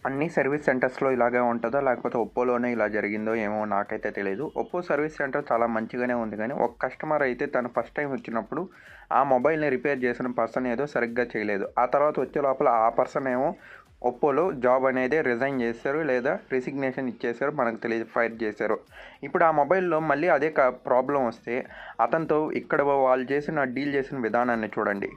అన్ని సర్వీస్ సెంటర్స్లో ఇలాగే ఉంటుందో లేకపోతే ఒప్పోలోనే ఇలా జరిగిందో ఏమో నాకైతే తెలియదు. ఒప్పో సర్వీస్ సెంటర్ చాలా మంచిగానే ఉంది, కానీ ఒక కస్టమర్ అయితే తను ఫస్ట్ టైం వచ్చినప్పుడు ఆ మొబైల్ని రిపేర్ చేసిన పర్సన్ ఏదో సరిగ్గా చేయలేదు. ఆ తర్వాత వచ్చే లోపల ఆ పర్సన్ ఏమో ఒప్పోలో జాబ్ అనేది రిజైన్ చేశారు, లేదా రిసిగ్నేషన్ ఇచ్చేశారు, మనకు తెలియదు, ఫైర్ చేశారు. ఇప్పుడు ఆ మొబైల్లో మళ్ళీ అదే ప్రాబ్లం వస్తే అతనితో ఇక్కడ వాళ్ళు డీల్ చేసిన విధానాన్ని చూడండి.